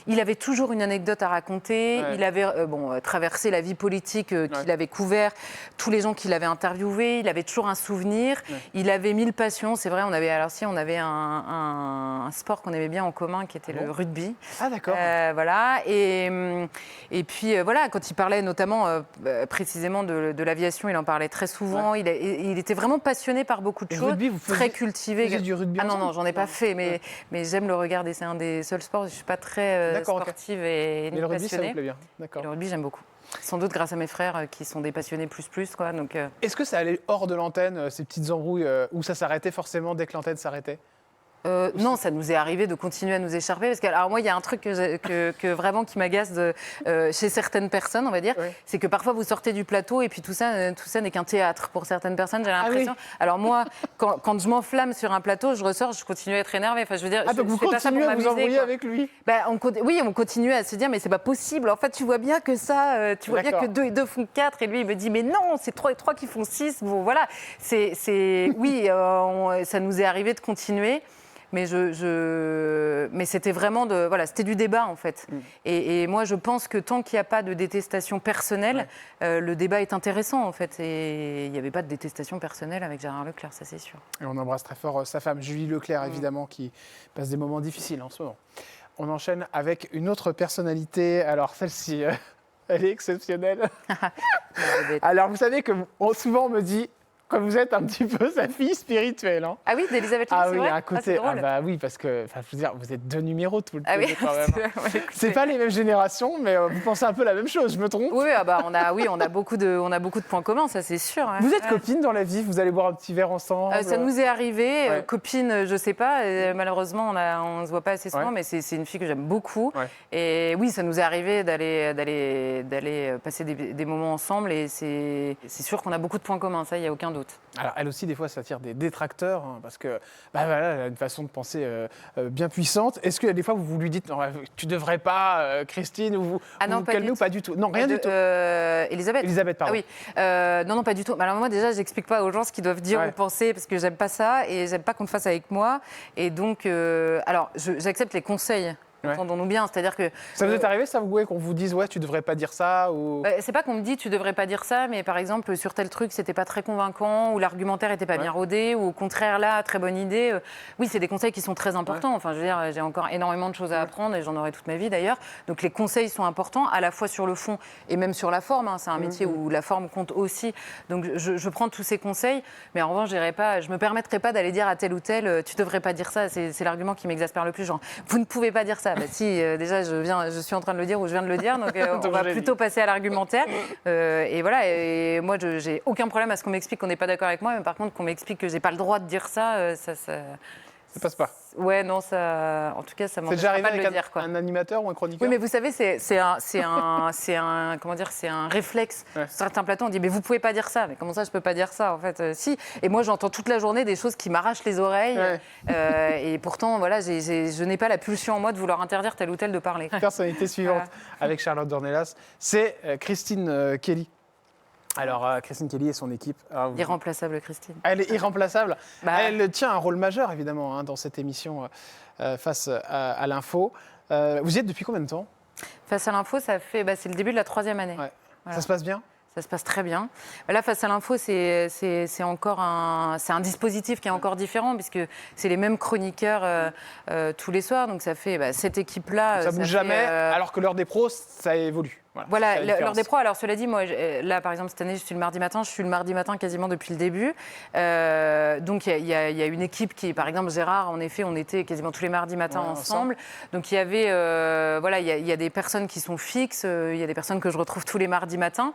il avait toujours une anecdote à raconter. Il avait traversé la vie politique qu'il avait couvert, tous les gens qu'il avait interviewés. Il avait toujours un souvenir. Il avait 1000 passions. C'est vrai, on avait un sport qu'on aimait bien en commun qui était le rugby. Ah d'accord. Voilà. Et puis voilà, quand il parlait notamment précisément de l'aviation, il en parlait très souvent. Il était vraiment passionné par beaucoup de choses. Rugby, très cultivé. Vous faisiez du rugby non, j'en ai pas fait, mais j'aime le regarder. C'est un des seuls sports où je suis pas très sportive et mais le rugby, passionnée. ça vous plaît bien. D'accord. Et le rugby, j'aime beaucoup. Sans doute grâce à mes frères qui sont des passionnés plus quoi. Donc. Est-ce que ça allait hors de l'antenne, ces petites embrouilles, où ça s'arrêtait forcément dès que l'antenne s'arrêtait? Non, ça nous est arrivé de continuer à nous écharper parce que alors moi il y a un truc que vraiment qui m'agace chez certaines personnes, on va dire, c'est que parfois vous sortez du plateau et puis tout ça n'est qu'un théâtre pour certaines personnes, j'ai l'impression. Alors moi quand je m'enflamme sur un plateau, je ressors, je continue à être énervée. Enfin je veux dire, donc vous continuez à vous embrouiller avec lui? On continue à se dire mais c'est pas possible. En fait tu vois bien que ça, tu vois bien que 2 et 2 font 4 et lui il me dit mais non c'est 3 et 3 qui font 6. Bon voilà, oui ça nous est arrivé de continuer. Mais mais c'était vraiment c'était du débat en fait. Et moi je pense que tant qu'il n'y a pas de détestation personnelle, le débat est intéressant en fait. Et il n'y avait pas de détestation personnelle avec Gérard Leclerc, ça c'est sûr. Et on embrasse très fort sa femme Julie Leclerc évidemment qui passe des moments difficiles en ce moment. On enchaîne avec une autre personnalité. Alors, celle-ci, elle est exceptionnelle. Alors, vous savez que souvent, on me dit que vous êtes un petit peu sa fille spirituelle. Hein. Ah oui, d'Elisabeth Lévy, Ah c'est oui, vrai. à côté. C'est drôle. Bah oui, parce que, je veux dire, vous êtes 2 numéros tout le temps. Ah oui, quand même. C'est pas les mêmes générations, mais vous pensez un peu la même chose, je me trompe? Oui, on a beaucoup de points communs, ça c'est sûr. Ouais. Vous êtes copines dans la vie? Vous allez boire un petit verre ensemble? Ça nous est arrivé. Ouais. Copine, je sais pas. Malheureusement, on ne se voit pas assez souvent, mais c'est une fille que j'aime beaucoup. Ouais. Et oui, ça nous est arrivé d'aller passer des moments ensemble. Et c'est sûr qu'on a beaucoup de points communs, ça, il n'y a aucun doute. Alors, elle aussi, des fois, ça attire des détracteurs, hein, parce que, bah voilà, elle a une façon de penser bien puissante. Est-ce que des fois, vous lui dites, non, tu devrais pas, Christine, ou vous non, calmez ou pas du tout? Non, rien du tout. Elisabeth. Elisabeth, pardon. Ah oui. Non, pas du tout. Alors moi, déjà, j'explique pas aux gens ce qu'ils doivent dire ou penser, parce que j'aime pas ça, et j'aime pas qu'on le fasse avec moi. Et donc, alors, j'accepte les conseils. Entendons-nous bien, c'est-à-dire que... Ça vous est arrivé, ça, qu'on vous dise, ouais, tu devrais pas dire ça ou... C'est pas qu'on me dit, tu devrais pas dire ça, mais par exemple, sur tel truc, c'était pas très convaincant, ou l'argumentaire était pas bien rodé, ou au contraire, là, très bonne idée. Oui, c'est des conseils qui sont très importants. Enfin, je veux dire, j'ai encore énormément de choses à apprendre, et j'en aurai toute ma vie d'ailleurs. Donc les conseils sont importants, à la fois sur le fond et même sur la forme. Hein. C'est un métier où la forme compte aussi. Donc je prends tous ces conseils, mais en revanche, je me permettrai pas d'aller dire à tel ou tel, tu devrais pas dire ça. C'est l'argument qui m'exaspère le plus. Genre, vous ne pouvez pas dire ça. Bah, si, déjà, je suis en train de le dire ou je viens de le dire, donc on va plutôt passer à l'argumentaire. Et voilà, et moi, j'ai aucun problème à ce qu'on m'explique qu'on n'est pas d'accord avec moi, mais par contre, qu'on m'explique que j'ai pas le droit de dire ça, ça passe pas. Ouais, non, ça. En tout cas, ça m'empêche pas de le dire. C'est déjà arrivé avec un animateur ou un chroniqueur? Oui, mais vous savez, c'est un réflexe. Sur certains plateaux, on dit, mais vous pouvez pas dire ça. Mais comment ça, je peux pas dire ça, en fait? Si. Et moi, j'entends toute la journée des choses qui m'arrachent les oreilles. Et pourtant, voilà, je n'ai pas la pulsion en moi de vouloir interdire tel ou tel de parler. Personnalité suivante avec Charlotte Dornelas, c'est Christine Kelly. Alors, Christine Kelly et son équipe. Irremplaçable, Christine. Elle est irremplaçable. Elle tient un rôle majeur, évidemment, hein, dans cette émission face à l'info. Vous y êtes depuis combien de temps? Face à l'info, c'est le début de la 3e année. Ouais. Voilà. Ça se passe bien? Ça se passe très bien. Là, face à l'info, c'est un dispositif qui est encore différent, puisque c'est les mêmes chroniqueurs tous les soirs. Donc ça fait cette équipe-là. Ça ne bouge jamais, alors que l'heure des pros, ça évolue. Voilà, l'heure des pros. Alors cela dit, moi, là, par exemple, cette année, je suis le mardi matin quasiment depuis le début. Donc il y a une équipe qui, par exemple, Gérard, en effet, on était quasiment tous les mardis matins ensemble. Donc il y avait, il y a des personnes qui sont fixes, il y a des personnes que je retrouve tous les mardis matins.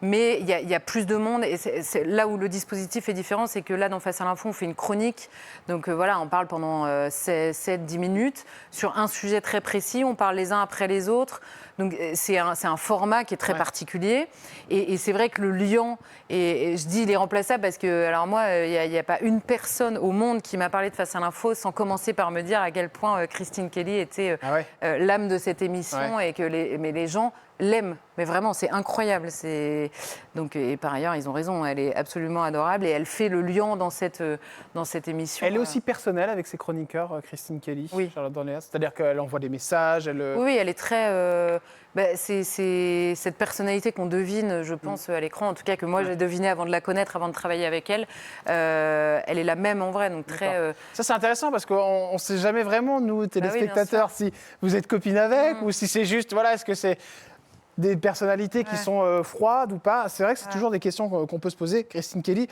Mais il y a plus de monde, et c'est là où le dispositif est différent, c'est que là, dans Face à l'info, on fait une chronique. Donc on parle pendant 7-10 minutes sur un sujet très précis, on parle les uns après les autres. Donc c'est un format qui est très particulier. Et c'est vrai que le lion, et je dis irremplaçable parce que, alors moi, il n'y a pas une personne au monde qui m'a parlé de Face à l'info sans commencer par me dire à quel point Christine Kelly était l'âme de cette émission et que les gens l'aiment. Mais vraiment, c'est incroyable. Donc, et par ailleurs, ils ont raison, elle est absolument adorable et elle fait le lion dans cette émission. Elle est aussi personnelle avec ses chroniqueurs, Christine Kelly, Charlotte Dornelas. C'est-à-dire qu'elle envoie des messages. Oui, elle est très... c'est cette personnalité qu'on devine, je pense, à l'écran. En tout cas, que moi, j'ai deviné avant de la connaître, avant de travailler avec elle. Elle est la même en vrai. Donc très, Ça, c'est intéressant parce qu'on ne sait jamais vraiment, nous, téléspectateurs, si vous êtes copine avec ou si c'est juste, est-ce que c'est des personnalités qui sont froides ou pas. C'est vrai que c'est toujours des questions qu'on peut se poser. Christine Kelly,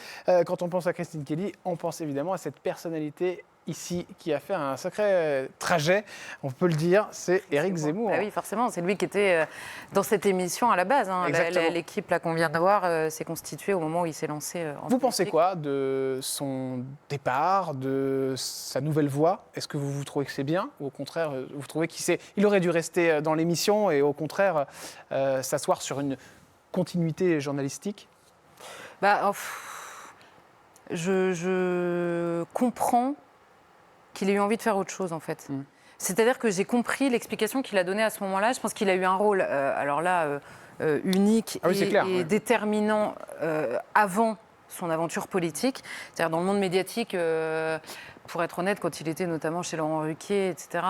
quand on pense à Christine Kelly, on pense évidemment à cette personnalité ici qui a fait un sacré trajet, on peut le dire, c'est Éric Zemmour. Oui, forcément, c'est lui qui était dans cette émission à la base. Hein. L'équipe qu'on vient de voir s'est constituée au moment où il s'est lancé en Vous pensez quoi de son départ, de sa nouvelle voix? Est-ce que vous trouvez que c'est bien ou au contraire, vous trouvez qu'il aurait dû rester dans l'émission et au contraire s'asseoir sur une continuité journalistique? Je comprends qu'il ait eu envie de faire autre chose, en fait. C'est-à-dire que j'ai compris l'explication qu'il a donnée à ce moment-là. Je pense qu'il a eu un rôle, unique et déterminant avant son aventure politique. C'est-à-dire dans le monde médiatique, pour être honnête, quand il était notamment chez Laurent Ruquier, etc.,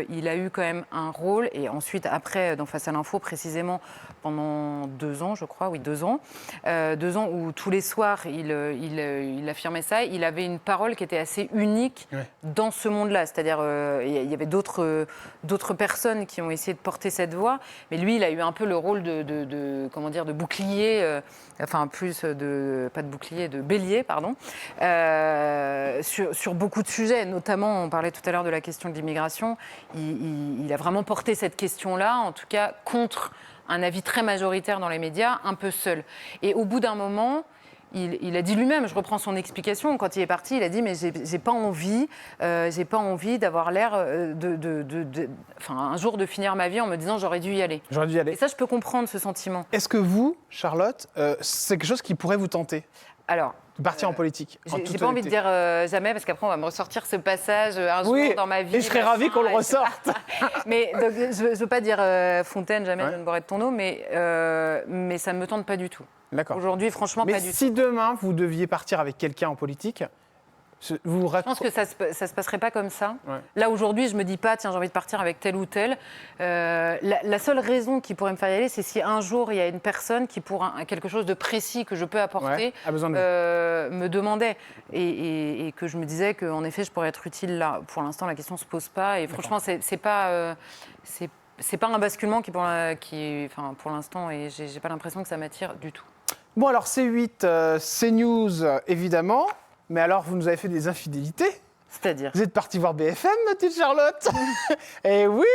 il a eu quand même un rôle. Et ensuite, après, dans Face à l'info, précisément, pendant 2 ans, je crois, oui, 2 ans. 2 ans où tous les soirs, il affirmait ça. Il avait une parole qui était assez unique dans ce monde-là. C'est-à-dire, il y avait d'autres personnes qui ont essayé de porter cette voix. Mais lui, il a eu un peu le rôle comment dire, de bouclier, enfin, plus de, pas de bouclier, de bélier, pardon, sur beaucoup de sujets. Notamment, on parlait tout à l'heure de la question de l'immigration. Il a vraiment porté cette question-là, en tout cas, contre un avis très majoritaire dans les médias, un peu seul. Et au bout d'un moment, il a dit lui-même, je reprends son explication, quand il est parti, il a dit « mais j'ai pas envie d'avoir l'air un jour de finir ma vie en me disant j'aurais dû y aller ». J'aurais dû y aller. Et ça, je peux comprendre ce sentiment. Est-ce que vous, Charlotte, c'est quelque chose qui pourrait vous tenter ? Alors, de partir en politique. J'ai pas envie de dire jamais, parce qu'après, on va me ressortir ce passage un jour dans ma vie. Et je serais ravie qu'on le ressorte. Mais donc, je veux pas dire Fontaine, jamais je ne boirai de ton eau, mais ça ne me tente pas du tout. D'accord. Aujourd'hui, franchement, pas du tout. Mais si demain, vous deviez partir avec quelqu'un en politique, je pense que ça se passerait pas comme ça. Ouais. Là, aujourd'hui, je me dis pas, tiens, j'ai envie de partir avec tel ou tel. La seule raison qui pourrait me faire y aller, c'est si un jour, il y a une personne qui, pour quelque chose de précis que je peux apporter, me demandait. Et que je me disais qu'en effet, je pourrais être utile là. Pour l'instant, la question se pose pas. Et franchement, c'est pas un basculement qui pour l'instant, et j'ai pas l'impression que ça m'attire du tout. Bon, alors, C8, CNews, évidemment. Mais alors, vous nous avez fait des infidélités. C'est-à-dire ? Vous êtes parti voir BFM, ma petite Charlotte. Eh oui.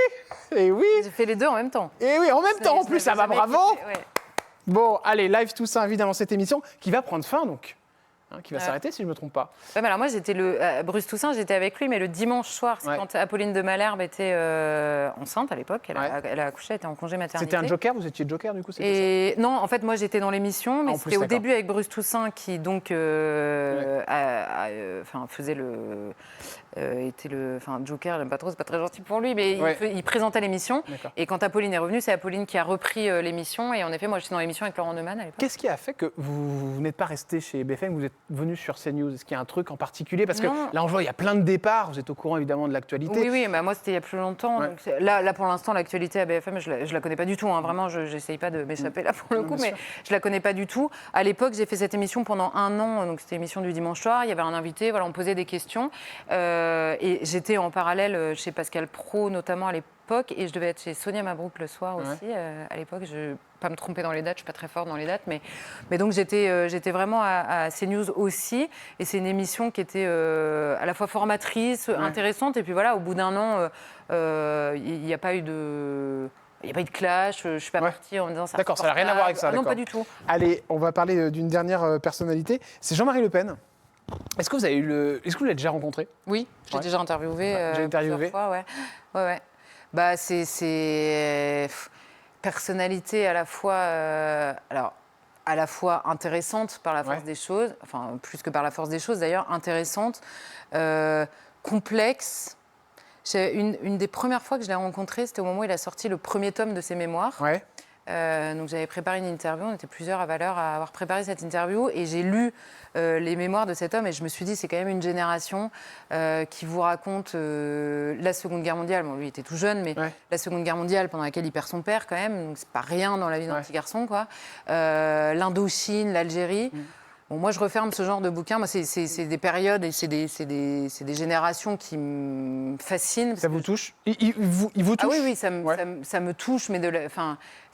J'ai fait les deux en même temps. Eh oui, en même temps, en plus, ça va, bravo. Ouais. Bon, allez, live tout ça, évidemment, cette émission qui va prendre fin, donc. Qui va s'arrêter, si je ne me trompe pas. Ouais, mais alors moi, j'étais Bruce Toussaint, j'étais avec lui, mais le dimanche soir, c'est quand Apolline de Malherbe était enceinte à l'époque. Elle a accouché, elle était en congé maternité. C'était un joker, vous étiez joker, du coup, Non, en en fait, moi, j'étais dans l'émission, mais c'était au début avec Bruce Toussaint qui, donc, faisait était le joker, j'aime pas trop, c'est pas très gentil pour lui, mais il présentait l'émission. Et quand Apolline est revenue, c'est Apolline qui a repris l'émission. Et en effet, moi, j'étais dans l'émission avec Laurent Neumann à l'époque. Qu'est-ce qui a fait que vous n'êtes pas resté chez BFM, vous êtes venu sur CNews? Est-ce qu'il y a un truc en particulier? Parce que là, on voit, il y a plein de départs. Vous êtes au courant, évidemment, de l'actualité. Oui, bah, moi, c'était il y a plus longtemps. Donc, là, pour l'instant, l'actualité à BFM, je la connais pas du tout. Hein. Vraiment, je n'essaye pas de m'échapper là pour le coup, mais je la connais pas du tout. À l'époque, j'ai fait cette émission pendant 1 an. Donc, c'était l'émission du dimanche soir. Il y avait un invité, on posait des questions. Et j'étais en parallèle chez Pascal Praud, notamment à l'époque, et je devais être chez Sonia Mabrouk le soir aussi. À l'époque, je ne vais pas me tromper dans les dates, je ne suis pas très forte dans les dates, mais donc j'étais vraiment à CNews aussi, et c'est une émission qui était à la fois formatrice, intéressante, et puis voilà, au bout d'1 an, il n'y a pas eu de... Il n'y a pas eu de clash, je ne suis pas partie en me disant ça. D'accord, ça n'a rien à voir avec ça. Non, pas du tout. Allez, on va parler d'une dernière personnalité, c'est Jean-Marie Le Pen. Est-ce que vous l'avez déjà rencontré? Oui, j'ai déjà interviewé. Plusieurs fois, ouais. Bah, c'est personnalité à la fois, à la fois intéressante par la force des choses, enfin plus que par la force des choses d'ailleurs, intéressante, complexe. Une des premières fois que je l'ai rencontré, c'était au moment où il a sorti le premier tome de ses mémoires. Donc j'avais préparé une interview, on était plusieurs à Valeurs à avoir préparé cette interview, et j'ai lu les mémoires de cet homme, et je me suis dit c'est quand même une génération qui vous raconte la Seconde Guerre mondiale. Bon, lui il était tout jeune, mais la Seconde Guerre mondiale pendant laquelle il perd son père quand même, donc c'est pas rien dans la vie d'un petit garçon, quoi. L'Indochine, l'Algérie. Bon, moi, je referme ce genre de bouquins. Moi, c'est des périodes et c'est des générations qui me fascinent. Ça vous touche? Il vous touche? Ah oui, ça me touche, mais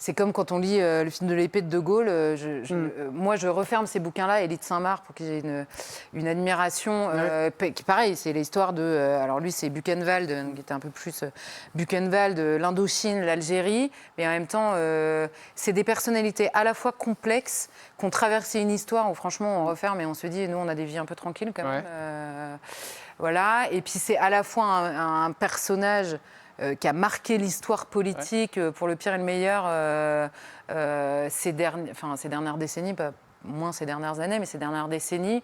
c'est comme quand on lit le film de l'épée de De Gaulle. Moi, je referme ces bouquins-là, Élie de Saint-Marc, pour que j'ai une admiration. Qui, pareil, c'est l'histoire de... alors lui, c'est Buchenwald, qui était un peu plus Buchenwald, l'Indochine, l'Algérie. Mais en même temps, c'est des personnalités à la fois complexes, qui ont traversé une histoire où, franchement, on referme et on se dit, nous, on a des vies un peu tranquilles, quand même. Voilà. Et puis, c'est à la fois un personnage... qui a marqué l'histoire politique pour le pire et le meilleur ces dernières décennies, pas moins ces dernières années, mais ces dernières décennies.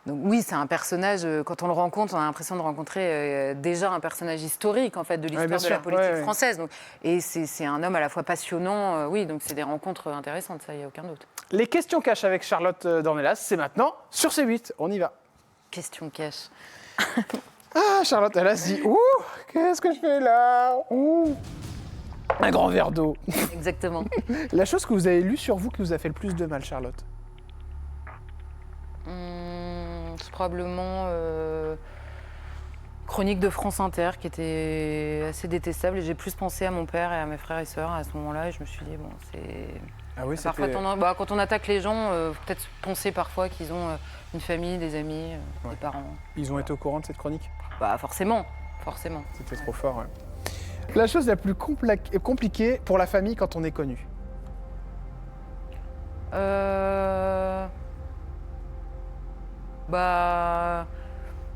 Donc oui, c'est un personnage, quand on le rencontre, on a l'impression de rencontrer déjà un personnage historique en fait, de l'histoire de la politique française. Donc, et c'est un homme à la fois passionnant, donc c'est des rencontres intéressantes, ça, il n'y a aucun doute. Les questions cash avec Charlotte Dornelas, c'est maintenant sur C8, on y va. Questions cash. Ah, Charlotte, elle a se dit, ouh, qu'est-ce que je fais là? Ouh. Un grand verre d'eau. Exactement. La chose que vous avez lue sur vous qui vous a fait le plus de mal, Charlotte? C'est probablement Chronique de France Inter, qui était assez détestable. Et j'ai plus pensé à mon père et à mes frères et sœurs à ce moment-là. Et je me suis dit, bon, c'est... Ah oui, Parfois, quand on attaque les gens, faut peut-être penser parfois qu'ils ont une famille, des amis, des parents. Ils ont été au courant de cette chronique? Bah forcément. C'était trop fort, ouais. La chose la plus compliquée pour la famille quand on est connu? Bah,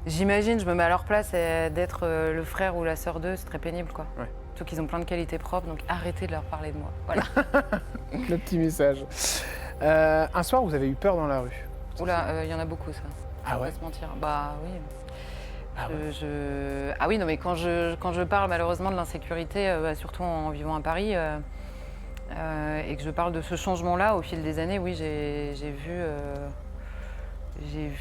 j'imagine, je me mets à leur place, d'être le frère ou la sœur d'eux, c'est très pénible, quoi. Ouais. Surtout qu'ils ont plein de qualités propres, donc arrêtez de leur parler de moi. Voilà. Le petit message. Un soir, vous avez eu peur dans la rue? Oula, il y en a beaucoup, ça. Ah ouais? On va se mentir. Bah oui. Ah ouais. Ah oui, non, mais quand je parle malheureusement de l'insécurité, surtout en vivant à Paris, et que je parle de ce changement-là au fil des années, oui, j'ai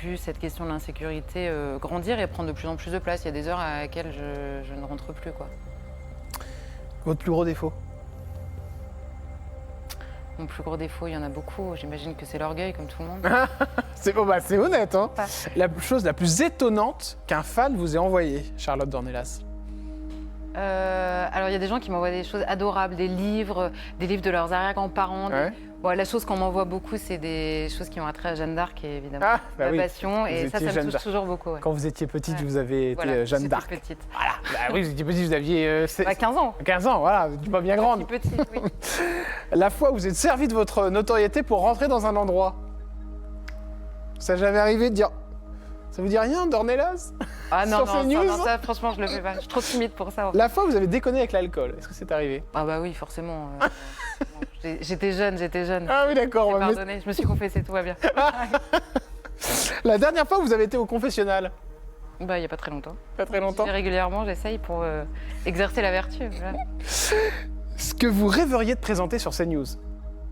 vu cette question de l'insécurité grandir et prendre de plus en plus de place. Il y a des heures à laquelle je ne rentre plus, quoi. Votre plus gros défaut? Mon plus gros défaut, il y en a beaucoup. J'imagine que c'est l'orgueil, comme tout le monde. C'est honnête, hein. La chose la plus étonnante qu'un fan vous ait envoyée, Charlotte Dornelas? Alors, il y a des gens qui m'envoient des choses adorables, des livres de leurs arrière-grands-parents. Ouais. Bon, la chose qu'on m'envoie beaucoup, c'est des choses qui ont attrait à Jeanne d'Arc, évidemment. Ah, bah ma oui. passion, Vous et ça étiez me Jeanne touche d'Arc. toujours beaucoup. Ouais. Quand vous étiez petite, Ouais. vous avez été Voilà, Jeanne j'étais d'Arc. petite. Voilà. Bah oui, vous étiez petite, vous aviez 15 ans. 15 ans, voilà, vous n'étiez pas bien grande. Petite, oui. La fois où vous êtes servi de votre notoriété pour rentrer dans un endroit, ça n'est jamais arrivé de dire... Ça vous dit rien, Dornelas? Ah non, Sur CNews? non, ça, franchement, je le fais pas. Je suis trop timide pour ça. La fois où vous avez déconné avec l'alcool, est-ce que c'est arrivé? Ah bah oui, forcément. J'étais jeune. Ah oui, d'accord. J'ai pardonné, je me suis confessée, tout va bien. La dernière fois où vous avez été au confessionnal? Bah, il n'y a pas très longtemps. Pas très longtemps. Régulièrement, j'essaye pour exercer la vertu. Voilà. Ce que vous rêveriez de présenter sur CNews?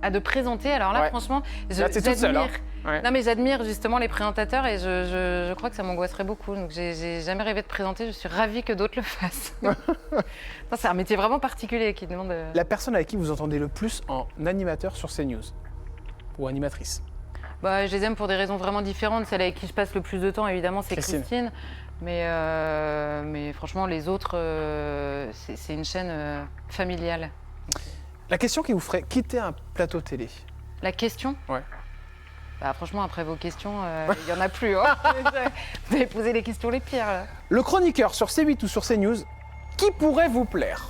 À de présenter, alors là, Ouais. franchement, Là, t'es toute seule, hein. Ouais. Non, mais j'admire justement les présentateurs et je crois que ça m'angoisserait beaucoup. Donc, j'ai jamais rêvé de présenter. Je suis ravie que d'autres le fassent. Non, c'est un métier vraiment particulier qui demande. La personne avec qui vous entendez le plus en animateur sur CNews? Ou animatrice? Bah, je les aime pour des raisons vraiment différentes. Celle avec qui je passe le plus de temps, évidemment, c'est Christine. Mais franchement, les autres, c'est une chaîne familiale. La question qui vous ferait quitter un plateau télé? La question? Ouais. Bah, franchement, après vos questions, il n'y en a plus. Hein. Vous avez posé les questions les pires, là. Le chroniqueur sur C8 ou sur CNews, qui pourrait vous plaire?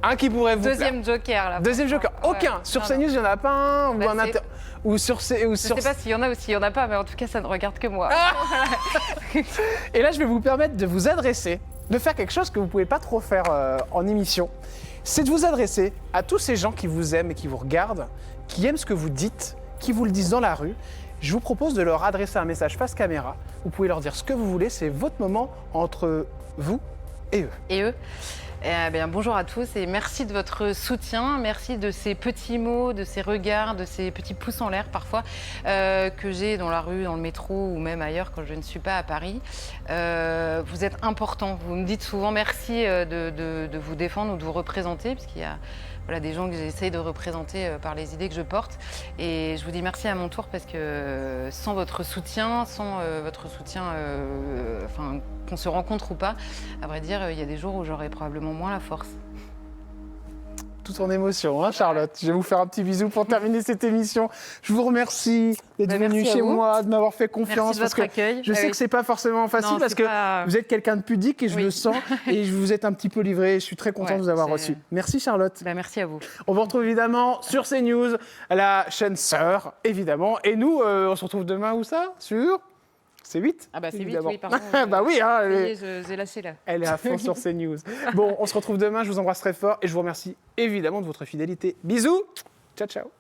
Un qui pourrait vous Deuxième plaire. joker, là. Deuxième joker. Aucun. Ouais. Sur Non, CNews, il n'y en a pas un? Bah, Ou, ou sur C... Ou Je sur... ne sais pas s'il y en a ou s'il n'y en a pas, mais en tout cas, ça ne regarde que moi. Et là, je vais vous permettre de vous adresser, de faire quelque chose que vous ne pouvez pas trop faire en émission. C'est de vous adresser à tous ces gens qui vous aiment et qui vous regardent, qui aiment ce que vous dites, qui vous le disent dans la rue. Je vous propose de leur adresser un message face caméra. Vous pouvez leur dire ce que vous voulez, c'est votre moment entre vous et eux. Et eux? Bonjour à tous et merci de votre soutien, merci de ces petits mots, de ces regards, de ces petits pouces en l'air parfois que j'ai dans la rue, dans le métro ou même ailleurs quand je ne suis pas à Paris. Vous êtes importants, vous me dites souvent merci de vous défendre ou de vous représenter puisqu'il y a des gens que j'essaye de représenter par les idées que je porte. Et je vous dis merci à mon tour parce que sans votre soutien, qu'on se rencontre ou pas, à vrai dire, il y a des jours où j'aurais probablement moins la force. Tout en émotion, hein, Charlotte. Je vais vous faire un petit bisou pour terminer cette émission. Je vous remercie d'être venue chez moi, de m'avoir fait confiance. Merci de votre accueil. Je sais que c'est pas forcément facile parce que vous êtes quelqu'un de pudique et je le sens. Et je vous êtes un petit peu livré. Je suis très content de vous avoir reçu. Merci Charlotte. Merci à vous. On vous retrouve évidemment sur CNews, à la chaîne sœur, évidemment. Et nous, on se retrouve demain où ça? Sur C8. Ah bah c'est 8, évidemment. oui, pardon. Bah oui, hein, j'ai lâché là. elle est à fond sur CNews. Bon, on se retrouve demain, je vous embrasse très fort et je vous remercie évidemment de votre fidélité. Bisous, ciao ciao.